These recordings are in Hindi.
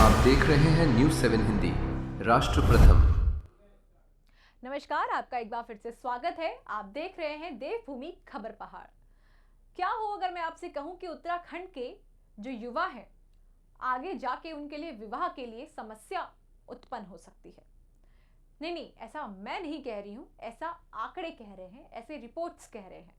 आप देख रहे हैं न्यूज़ 7 हिंदी, राष्ट्र प्रथम। नमस्कार, आपका एक बार फिर से स्वागत है। आप देख रहे हैं देवभूमि खबर पहाड़। क्या हो अगर मैं आपसे कहूं कि उत्तराखंड के जो युवा हैं, आगे जाके उनके लिए विवाह के लिए समस्या उत्पन्न हो सकती है। नहीं, ऐसा मैं नहीं कह रही हूं, ऐसा आंकड़े कह रहे हैं, ऐसे रिपोर्ट्स कह रहे हैं।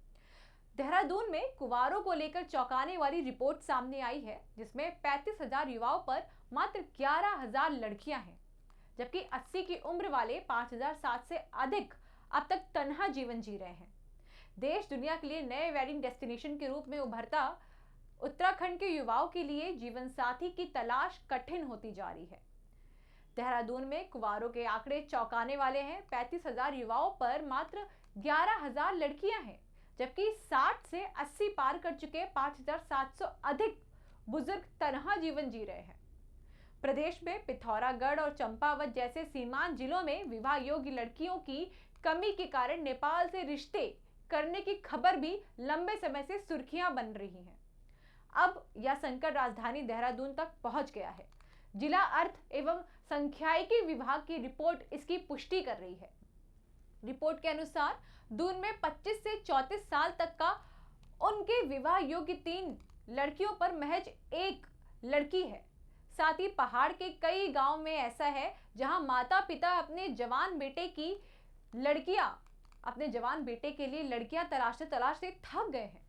देहरादून में कुंवारों को लेकर चौंकाने वाली रिपोर्ट सामने आई है, जिसमें 35,000 युवाओं पर मात्र 11,000 लड़कियां हैं, जबकि 80 की उम्र वाले 5,007 से अधिक अब तक तन्हा जीवन जी रहे हैं। देश दुनिया के लिए नए वेडिंग डेस्टिनेशन के रूप में उभरता उत्तराखंड के युवाओं के लिए जीवन साथी की तलाश कठिन होती जा रही है। देहरादून में कुंवारों के आंकड़े चौंकाने वाले हैं। 35,000 युवाओं पर मात्र 11,000 लड़कियां हैं, जबकि 60 से 80 पार कर चुके 5,700 अधिक बुजुर्ग तन्हा जीवन जी रहे हैं। प्रदेश में पिथौरागढ़ और चंपावत जैसे सीमांत जिलों में विवाह योग्य लड़कियों की कमी के कारण नेपाल से रिश्ते करने की खबर भी लंबे समय से सुर्खियां बन रही हैं। अब यह संकट राजधानी देहरादून तक पहुंच गया है। जिला अर्थ एवं संख्यायिकी विभाग की रिपोर्ट इसकी पुष्टि कर रही है। रिपोर्ट के अनुसार दून में 25 से 34 साल तक का उनके विवाह योग्य 3 लड़कियों पर महज 1 लड़की है। साथ ही पहाड़ के कई गांव में ऐसा है जहां माता पिता अपने जवान बेटे के लिए लड़कियां तलाशते थक गए हैं।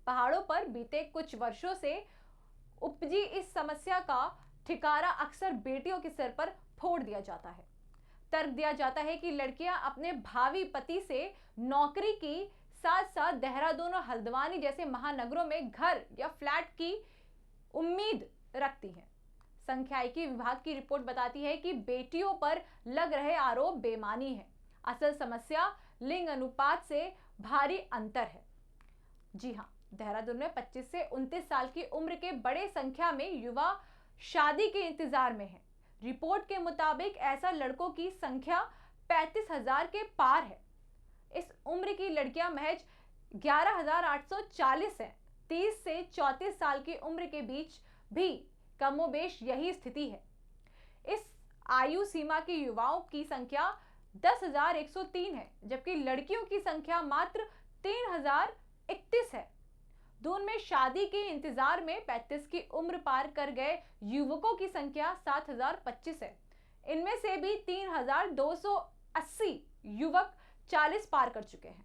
पहाड़ों पर बीते कुछ वर्षों से उपजी इस समस्या का ठिकारा अक्सर बेटियों के सिर पर फोड़ दिया जाता है। तर्क दिया जाता है कि लड़कियां अपने भावी पति से नौकरी की साथ साथ देहरादून और हल्द्वानी जैसे महानगरों में घर या फ्लैट की उम्मीद रखती हैं। संख्यायिकी विभाग की रिपोर्ट बताती है कि बेटियों पर लग रहे आरोप बेमानी है। असल समस्या लिंग अनुपात से भारी अंतर है। जी हां, देहरादून में 25 से 29 साल की उम्र के बड़े संख्या में युवा शादी के इंतजार में हैं। रिपोर्ट के मुताबिक ऐसा लड़कों की संख्या 35,000 के पार है। इस उम्र की लड़कियां महज 11,840 हैं। 30 से 34 साल की उम्र के बीच भी कमोबेश यही स्थिति है। इस आयु सीमा के युवाओं की संख्या 10,103 है, जबकि लड़कियों की संख्या मात्र 3,031 है। दून में शादी के इंतजार में 35 की उम्र पार कर गए युवकों की संख्या 7,025 है। इनमें से भी 3,280 युवक 40 पार कर चुके हैं।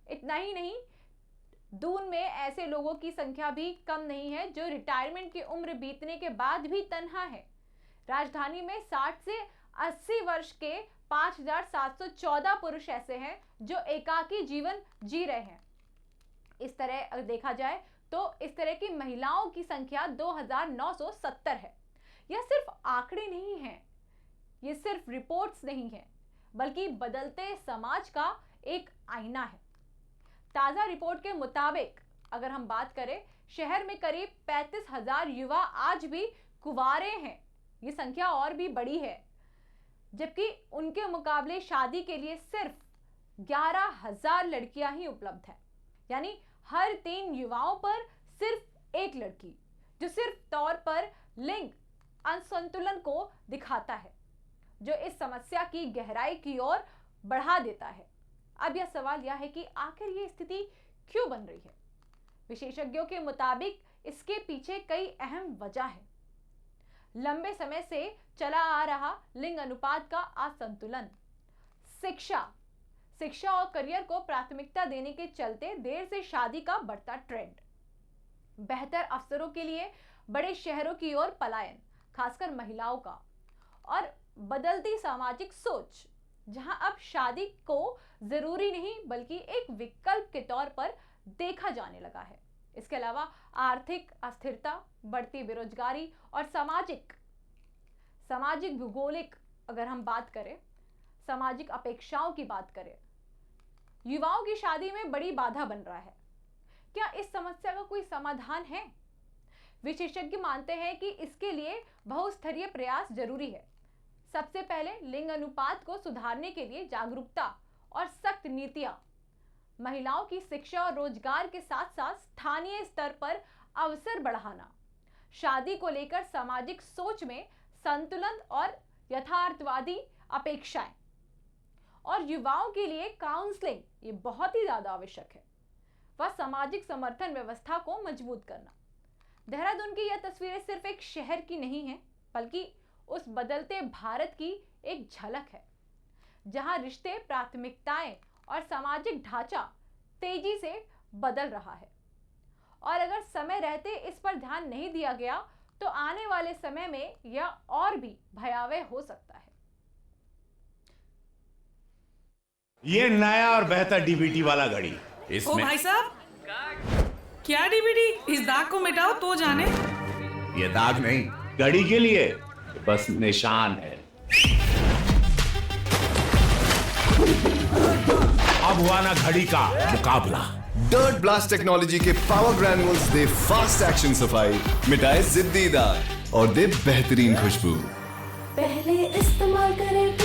इतना ही नहीं, दून में ऐसे लोगों की संख्या भी कम नहीं है जो रिटायरमेंट की उम्र बीतने के बाद भी तन्हा है। राजधानी में 60 से 80 वर्ष के 5,714 पुरुष ऐसे हैं जो एकाकी जीवन जी रहे हैं। इस तरह अगर देखा जाए तो इस तरह की महिलाओं की संख्या 2,970 है। यह सिर्फ आंकड़े नहीं हैं, ये सिर्फ रिपोर्ट्स नहीं है, बल्कि बदलते समाज का एक आईना है। ताजा रिपोर्ट के मुताबिक अगर हम बात करें, शहर में करीब 35,000 युवा आज भी कुंवारे हैं। ये संख्या और भी बड़ी है, जबकि उनके मुकाबले शादी के लिए सिर्फ 11,000 लड़कियां ही उपलब्ध हैं। यानी हर 3 युवाओं पर सिर्फ 1 लड़की, जो सिर्फ तौर पर लिंग असंतुलन को दिखाता है, जो इस समस्या की गहराई की ओर बढ़ा देता है। अब यह सवाल यह है कि आखिर ये स्थिति क्यों बन रही है? विशेषज्ञों के मुताबिक इसके पीछे कई अहम वजह है। लंबे समय से चला आ रहा लिंग अनुपात का असंतुलन, शिक्षा और करियर को प्राथमिकता देने के चलते देर से शादी का बढ़ता ट्रेंड, बेहतर अवसरों के लिए बड़े शहरों की ओर पलायन, खासकर महिलाओं का, और बदलती सामाजिक सोच, जहां अब शादी को जरूरी नहीं बल्कि एक विकल्प के तौर पर देखा जाने लगा है। इसके अलावा आर्थिक अस्थिरता, बढ़ती बेरोजगारी और सामाजिक भूगोलिक अगर हम बात करें, सामाजिक अपेक्षाओं की बात करें, युवाओं की शादी में बड़ी बाधा बन रहा है। क्या इस समस्या का कोई समाधान है? विशेषज्ञ मानते हैं कि इसके लिए बहुस्तरीय प्रयास जरूरी है। सबसे पहले लिंग अनुपात को सुधारने के लिए जागरूकता और सख्त नीतियां, महिलाओं की शिक्षा और रोजगार के साथ साथ स्थानीय स्तर पर अवसर बढ़ाना, शादी को लेकर सामाजिक सोच में संतुलन और यथार्थवादी अपेक्षाएं। और युवाओं के लिए काउंसलिंग ये बहुत ही ज्यादा आवश्यक है। वह सामाजिक समर्थन व्यवस्था को मजबूत करना। देहरादून की यह तस्वीरें सिर्फ एक शहर की नहीं है, बल्कि उस बदलते भारत की एक झलक है, जहां रिश्ते, प्राथमिकताएं और सामाजिक ढांचा तेजी से बदल रहा है। और अगर समय रहते इस पर ध्यान नहीं दिया गया तो आने वाले समय में यह और भी भयावह हो सकता है। ये नया और बेहतर डीवीडी वाला घड़ी ओ इसमें भाई साहब, क्या डीवीडी? इस दाग को मिटाओ तो जाने। ये दाग नहीं, घड़ी के लिए बस निशान है। अब हुआ ना घड़ी का मुकाबला। डर्ट ब्लास्ट टेक्नोलॉजी के पावर ग्रैन्युल्स दे फास्ट एक्शन सफाई, मिटाए जिद्दी दाग और दे बेहतरीन खुशबू। पहले इस्तेमाल करें